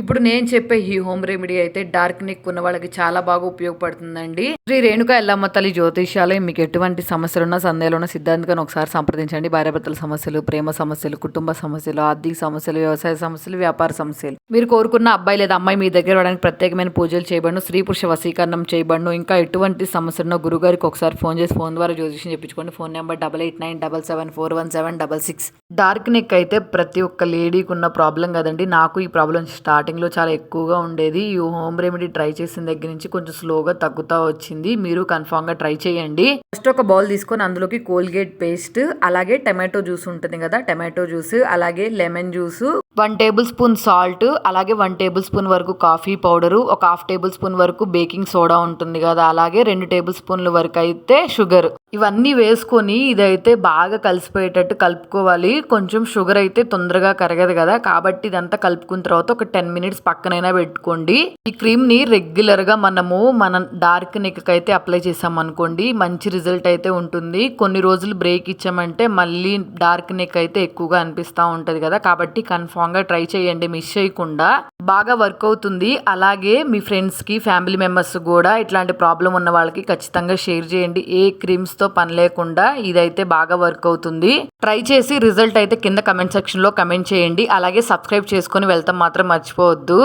ఇప్పుడు నేను చెప్పే ఈ హోమ్ రెమెడీ అయితే డార్క్ నెక్ ఉన్న వాళ్ళకి చాలా బాగా ఉపయోగపడుతుందండి. శ్రీ రేణుక ఎల్లమ్మ తల్లి జ్యోతిష్యాలయం. మీకు ఎటువంటి సమస్యలున్నా, సందేహాలున్నా సిద్ధాంతికను ఒకసారి సంప్రదించండి. భార్యాభర్తల సమస్యలు, ప్రేమ సమస్యలు, కుటుంబ సమస్యలు, ఆర్థిక సమస్యలు, వ్యవసాయ సమస్యలు, వ్యాపార సమస్యలు, మీరు కోరుకున్న అబ్బాయి లేదా అమ్మాయి మీ దగ్గర రావడానికి ప్రత్యేకమైన పూజలు చేయబడును. స్త్రీ పురుష వశీకరణం చేయబడును. ఇంకా ఎటువంటి సమస్యలున్నా గురుగారికి ఒకసారి ఫోన్ చేసి ఫోన్ ద్వారా జ్యోతిష్యం చెప్పించుకోండి. Phone number 8897741776. డార్క్ నెక్ అయితే ప్రతి ఒక్క లేడీకి ఉన్న ప్రాబ్లం కదండి. నాకు ఈ ప్రాబ్లం స్టార్టింగ్లో చాలా ఎక్కువగా ఉండేది. ఈ హోమ్ రెమెడీ ట్రై చేసిన దగ్గర నుంచి కొంచెం స్లోగా తగ్గుతూ వచ్చింది. మీరు కన్ఫామ్గా ట్రై చేయండి. ఫస్ట్ ఒక బౌల్ తీసుకొని అందులోకి కోల్గేట్ పేస్ట్, అలాగే టమాటో జ్యూస్ ఉంటుంది కదా, టమాటో జ్యూస్, అలాగే lemon juice, 1 table spoon salt, అలాగే 1 టేబుల్ స్పూన్ వరకు కాఫీ పౌడరు, ఒక 1/2 టేబుల్ స్పూన్ వరకు బేకింగ్ సోడా ఉంటుంది కదా, అలాగే 2 టేబుల్ స్పూన్ల వరకు అయితే షుగర్. ఇవన్నీ వేసుకొని ఇదైతే బాగా కలిసిపోయేటట్టు కలుపుకోవాలి. కొంచెం షుగర్ అయితే తొందరగా కరగదు కదా, కాబట్టి ఇదంతా కలుపుకున్న తర్వాత ఒక 10 మినిట్స్ పక్కనైనా పెట్టుకోండి. ఈ క్రీమ్ ని రెగ్యులర్ గా మన డార్క్ నెక్ అయితే అప్లై చేసాం అనుకోండి, మంచి రిజల్ట్ అయితే ఉంటుంది. కొన్ని రోజులు బ్రేక్ ఇచ్చామంటే మళ్ళీ డార్క్ నెక్ అయితే ఎక్కువగా అనిపిస్తూ ఉంటది కదా, కాబట్టి కన్ఫామ్ గా ట్రై చేయండి, మిస్ చేయకుండా. బాగా వర్క్ అవుతుంది. అలాగే మీ ఫ్రెండ్స్ కి, ఫ్యామిలీ మెంబర్స్ కూడా ఇట్లాంటి ప్రాబ్లం ఉన్న వాళ్ళకి ఖచ్చితంగా షేర్ చేయండి. ఏ క్రీమ్స్ తో పని లేకుండా ఇదైతే బాగా వర్క్ అవుతుంది. ట్రై చేసి రిజల్ట్ అయితే కింద కమెంట్ సెక్షన్ లో కమెంట్ చేయండి. అలాగే సబ్స్క్రైబ్ చేసుకొని వెళ్తాం మాత్రం మర్చిపోవద్దు.